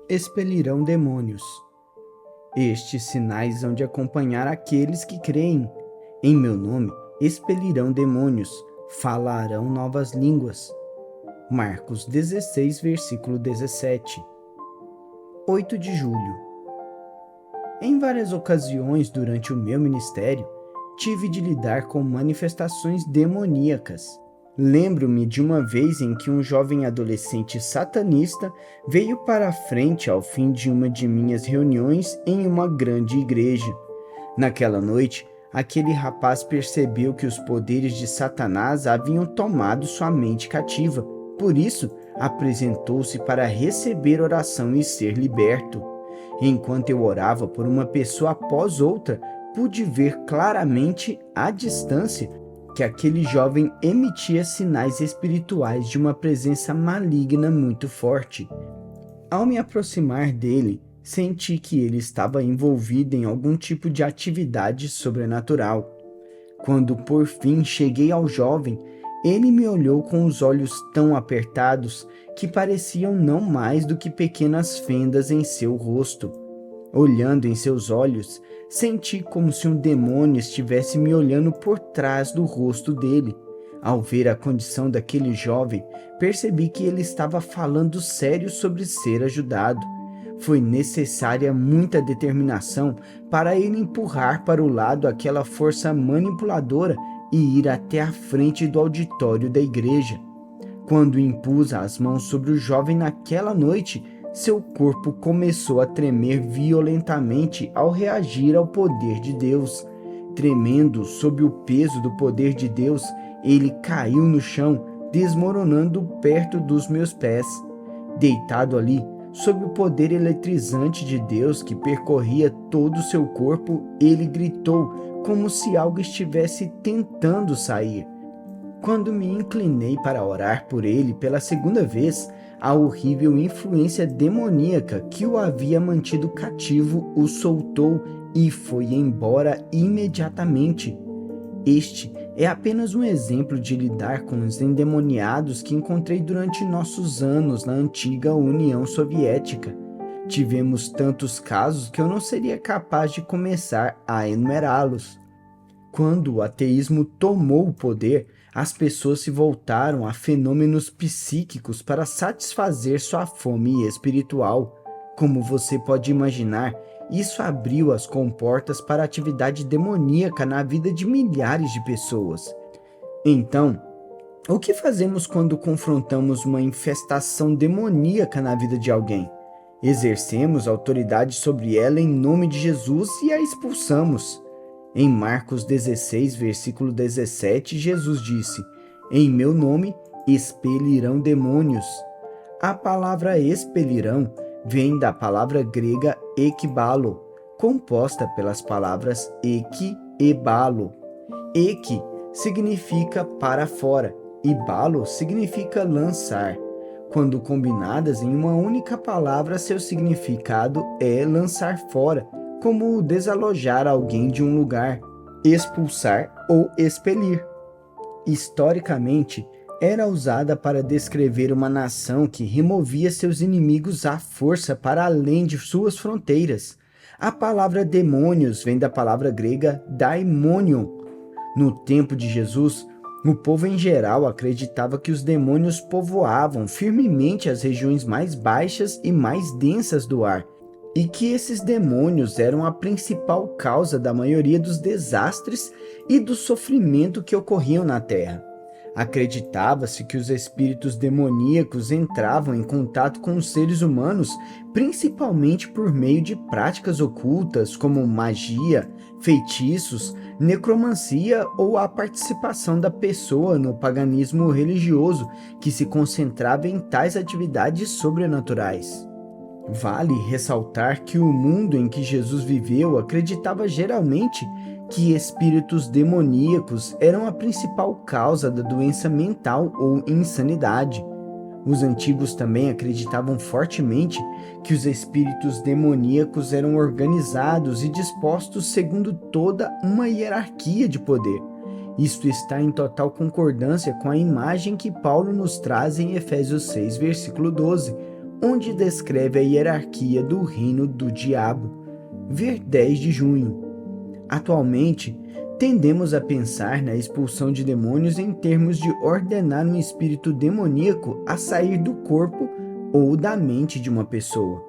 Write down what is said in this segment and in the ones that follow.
expelirão demônios. Estes sinais hão de acompanhar aqueles que creem. Em meu nome expelirão demônios, falarão novas línguas. Marcos 16, versículo 17. 8 de julho. Em várias ocasiões durante o meu ministério, tive de lidar com manifestações demoníacas. Lembro-me de uma vez em que um jovem adolescente satanista veio para a frente ao fim de uma de minhas reuniões em uma grande igreja. Naquela noite, aquele rapaz percebeu que os poderes de Satanás haviam tomado sua mente cativa. Por isso, apresentou-se para receber oração e ser liberto. Enquanto eu orava por uma pessoa após outra, pude ver claramente, à distância, que aquele jovem emitia sinais espirituais de uma presença maligna muito forte. Ao me aproximar dele, senti que ele estava envolvido em algum tipo de atividade sobrenatural. Quando por fim cheguei ao jovem, ele me olhou com os olhos tão apertados que pareciam não mais do que pequenas fendas em seu rosto. Olhando em seus olhos, senti como se um demônio estivesse me olhando por trás do rosto dele. Ao ver a condição daquele jovem, percebi que ele estava falando sério sobre ser ajudado. Foi necessária muita determinação para ele empurrar para o lado aquela força manipuladora e ir até a frente do auditório da igreja. Quando impus as mãos sobre o jovem naquela noite, seu corpo começou a tremer violentamente ao reagir ao poder de Deus. Tremendo sob o peso do poder de Deus, ele caiu no chão, desmoronando perto dos meus pés. Deitado ali, sob o poder eletrizante de Deus que percorria todo o seu corpo, ele gritou como se algo estivesse tentando sair. Quando me inclinei para orar por ele pela segunda vez, a horrível influência demoníaca que o havia mantido cativo o soltou e foi embora imediatamente. Este é apenas um exemplo de lidar com os endemoniados que encontrei durante nossos anos na antiga União Soviética. Tivemos tantos casos que eu não seria capaz de começar a enumerá-los. Quando o ateísmo tomou o poder, as pessoas se voltaram a fenômenos psíquicos para satisfazer sua fome espiritual. Como você pode imaginar, isso abriu as comportas para a atividade demoníaca na vida de milhares de pessoas. Então, o que fazemos quando confrontamos uma infestação demoníaca na vida de alguém? Exercemos autoridade sobre ela em nome de Jesus e a expulsamos. Em Marcos 16, versículo 17, Jesus disse: "Em meu nome expelirão demônios." A palavra expelirão vem da palavra grega ekbalo, composta pelas palavras ek e balo. Ek significa para fora e balo significa lançar. Quando combinadas em uma única palavra, seu significado é lançar fora, como desalojar alguém de um lugar, expulsar ou expelir. Historicamente, era usada para descrever uma nação que removia seus inimigos à força para além de suas fronteiras. A palavra demônios vem da palavra grega daimonion. No tempo de Jesus, o povo em geral acreditava que os demônios povoavam firmemente as regiões mais baixas e mais densas do ar, e que esses demônios eram a principal causa da maioria dos desastres e do sofrimento que ocorriam na Terra. Acreditava-se que os espíritos demoníacos entravam em contato com os seres humanos principalmente por meio de práticas ocultas como magia, feitiços, necromancia ou a participação da pessoa no paganismo religioso que se concentrava em tais atividades sobrenaturais. Vale ressaltar que o mundo em que Jesus viveu acreditava geralmente que espíritos demoníacos eram a principal causa da doença mental ou insanidade. Os antigos também acreditavam fortemente que os espíritos demoníacos eram organizados e dispostos segundo toda uma hierarquia de poder. Isto está em total concordância com a imagem que Paulo nos traz em Efésios 6, versículo 12, onde descreve a hierarquia do reino do diabo. Ver 10 de junho. Atualmente, tendemos a pensar na expulsão de demônios em termos de ordenar um espírito demoníaco a sair do corpo ou da mente de uma pessoa.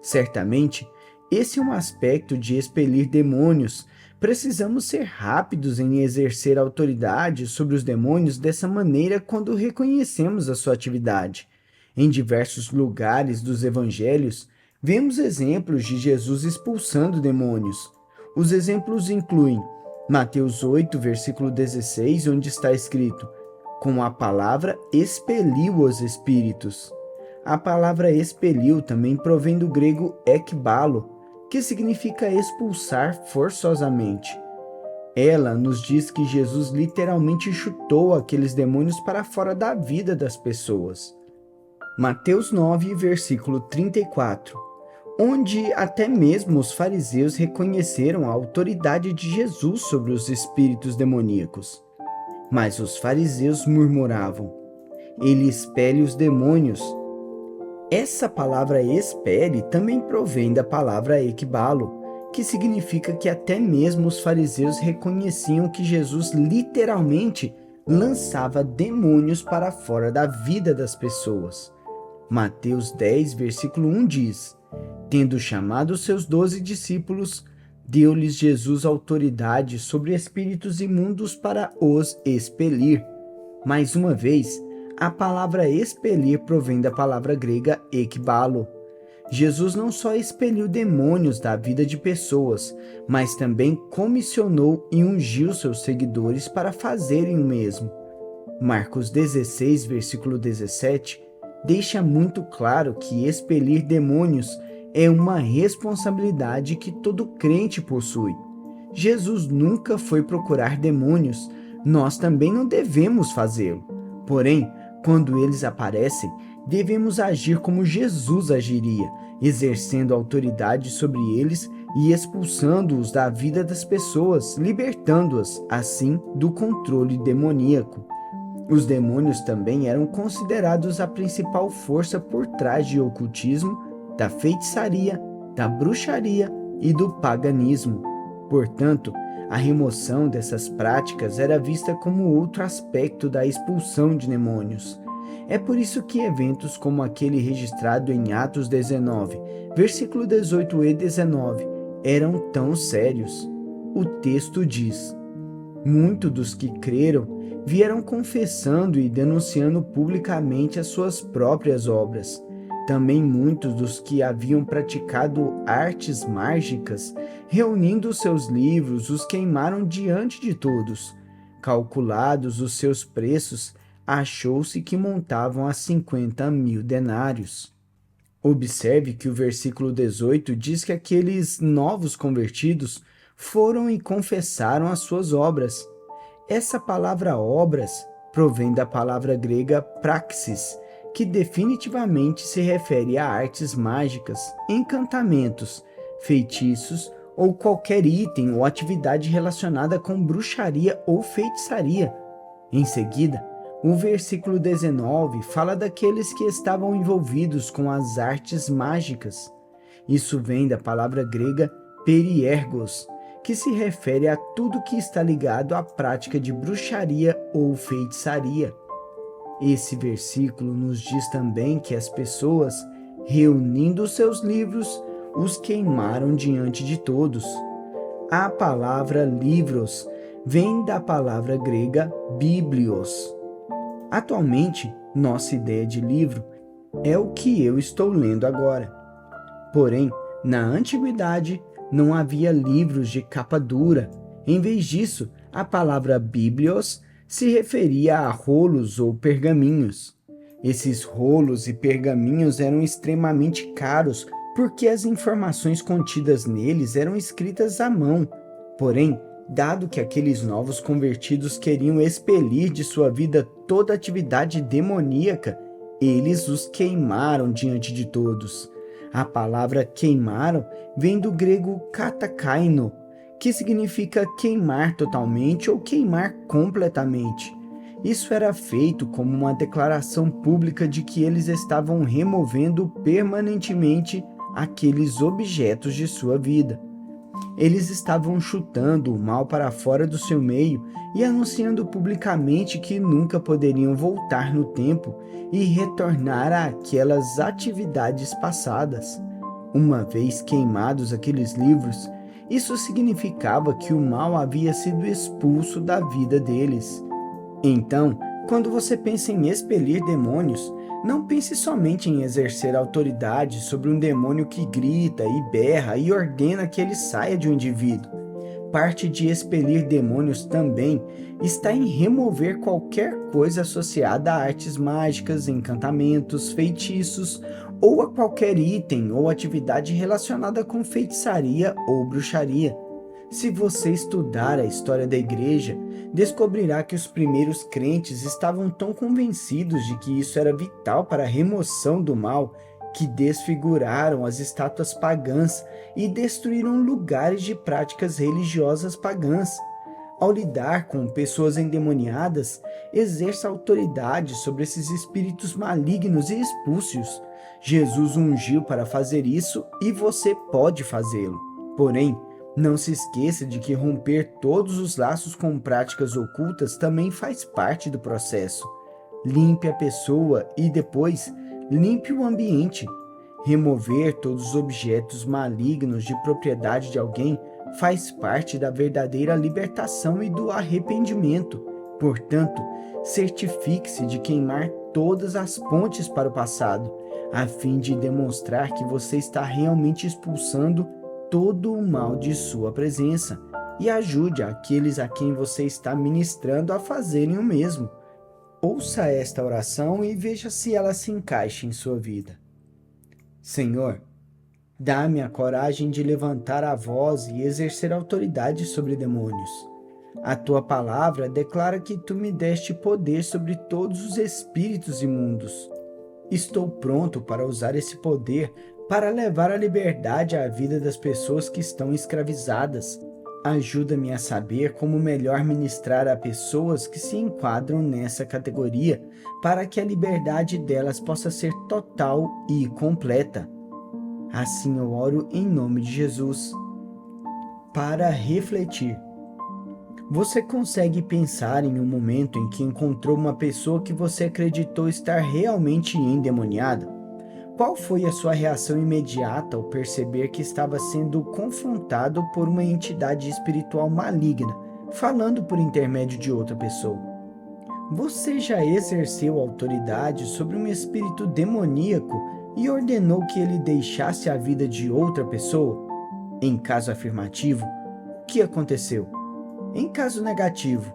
Certamente, esse é um aspecto de expelir demônios. Precisamos ser rápidos em exercer autoridade sobre os demônios dessa maneira quando reconhecemos a sua atividade. Em diversos lugares dos evangelhos, vemos exemplos de Jesus expulsando demônios. Os exemplos incluem Mateus 8, versículo 16, onde está escrito: com a palavra expeliu os espíritos. A palavra expeliu também provém do grego ekbalo, que significa expulsar forçosamente. Ela nos diz que Jesus literalmente chutou aqueles demônios para fora da vida das pessoas. Mateus 9, versículo 34, onde até mesmo os fariseus reconheceram a autoridade de Jesus sobre os espíritos demoníacos. Mas os fariseus murmuravam: ele expele os demônios. Essa palavra expele também provém da palavra ekbalo, que significa que até mesmo os fariseus reconheciam que Jesus literalmente lançava demônios para fora da vida das pessoas. Mateus 10, versículo 1 diz: tendo chamado seus 12 discípulos, deu-lhes Jesus autoridade sobre espíritos imundos para os expelir. Mais uma vez, a palavra expelir provém da palavra grega ekbalo. Jesus não só expeliu demônios da vida de pessoas, mas também comissionou e ungiu seus seguidores para fazerem o mesmo. Marcos 16, versículo 17, deixa muito claro que expelir demônios é uma responsabilidade que todo crente possui. Jesus nunca foi procurar demônios, nós também não devemos fazê-lo. Porém, quando eles aparecem, devemos agir como Jesus agiria, exercendo autoridade sobre eles e expulsando-os da vida das pessoas, libertando-as, assim, do controle demoníaco. Os demônios também eram considerados a principal força por trás de ocultismo, da feitiçaria, da bruxaria e do paganismo. Portanto, a remoção dessas práticas era vista como outro aspecto da expulsão de demônios. É por isso que eventos como aquele registrado em Atos 19, versículo 18 e 19, eram tão sérios. O texto diz: muitos dos que creram vieram confessando e denunciando publicamente as suas próprias obras. Também muitos dos que haviam praticado artes mágicas, reunindo seus livros, os queimaram diante de todos. Calculados os seus preços, achou-se que montavam a 50.000 denários. Observe que o versículo 18 diz que aqueles novos convertidos foram e confessaram as suas obras. Essa palavra obras provém da palavra grega praxis, que definitivamente se refere a artes mágicas, encantamentos, feitiços ou qualquer item ou atividade relacionada com bruxaria ou feitiçaria. Em seguida, o versículo 19 fala daqueles que estavam envolvidos com as artes mágicas. Isso vem da palavra grega periergos, que se refere a tudo que está ligado à prática de bruxaria ou feitiçaria. Esse versículo nos diz também que as pessoas, reunindo seus livros, os queimaram diante de todos. A palavra livros vem da palavra grega biblios. Atualmente, nossa ideia de livro é o que eu estou lendo agora. Porém, na antiguidade, não havia livros de capa dura. Em vez disso, a palavra biblios se referia a rolos ou pergaminhos. Esses rolos e pergaminhos eram extremamente caros porque as informações contidas neles eram escritas à mão. Porém, dado que aqueles novos convertidos queriam expelir de sua vida toda atividade demoníaca, eles os queimaram diante de todos. A palavra queimaram vem do grego katakaino, que significa queimar totalmente ou queimar completamente. Isso era feito como uma declaração pública de que eles estavam removendo permanentemente aqueles objetos de sua vida. Eles estavam chutando o mal para fora do seu meio e anunciando publicamente que nunca poderiam voltar no tempo e retornar àquelas atividades passadas. Uma vez queimados aqueles livros, isso significava que o mal havia sido expulso da vida deles. Então, quando você pensa em expelir demônios, não pense somente em exercer autoridade sobre um demônio que grita e berra e ordena que ele saia de um indivíduo. Parte de expelir demônios também está em remover qualquer coisa associada a artes mágicas, encantamentos, feitiços ou a qualquer item ou atividade relacionada com feitiçaria ou bruxaria. Se você estudar a história da igreja, descobrirá que os primeiros crentes estavam tão convencidos de que isso era vital para a remoção do mal que desfiguraram as estátuas pagãs e destruíram lugares de práticas religiosas pagãs. Ao lidar com pessoas endemoniadas, exerça autoridade sobre esses espíritos malignos e expulse-os. Jesus ungiu para fazer isso e você pode fazê-lo. Porém, não se esqueça de que romper todos os laços com práticas ocultas também faz parte do processo. Limpe a pessoa e depois limpe o ambiente. Remover todos os objetos malignos de propriedade de alguém faz parte da verdadeira libertação e do arrependimento. Portanto, certifique-se de queimar todas as pontes para o passado, a fim de demonstrar que você está realmente expulsando todo o mal de sua presença, e ajude aqueles a quem você está ministrando a fazerem o mesmo. Ouça esta oração e veja se ela se encaixa em sua vida. Senhor, dá-me a coragem de levantar a voz e exercer autoridade sobre demônios. A tua palavra declara que tu me deste poder sobre todos os espíritos imundos. Estou pronto para usar esse poder para levar a liberdade à vida das pessoas que estão escravizadas. Ajuda-me a saber como melhor ministrar a pessoas que se enquadram nessa categoria, para que a liberdade delas possa ser total e completa. Assim eu oro em nome de Jesus. Para refletir. Você consegue pensar em um momento em que encontrou uma pessoa que você acreditou estar realmente endemoniada? Qual foi a sua reação imediata ao perceber que estava sendo confrontado por uma entidade espiritual maligna, falando por intermédio de outra pessoa? Você já exerceu autoridade sobre um espírito demoníaco e ordenou que ele deixasse a vida de outra pessoa? Em caso afirmativo, o que aconteceu? Em caso negativo,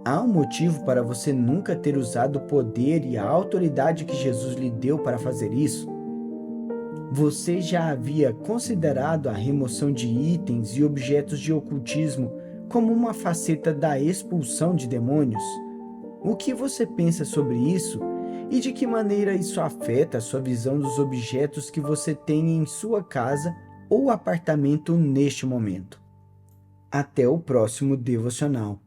há um motivo para você nunca ter usado o poder e a autoridade que Jesus lhe deu para fazer isso? Você já havia considerado a remoção de itens e objetos de ocultismo como uma faceta da expulsão de demônios? O que você pensa sobre isso e de que maneira isso afeta a sua visão dos objetos que você tem em sua casa ou apartamento neste momento? Até o próximo devocional.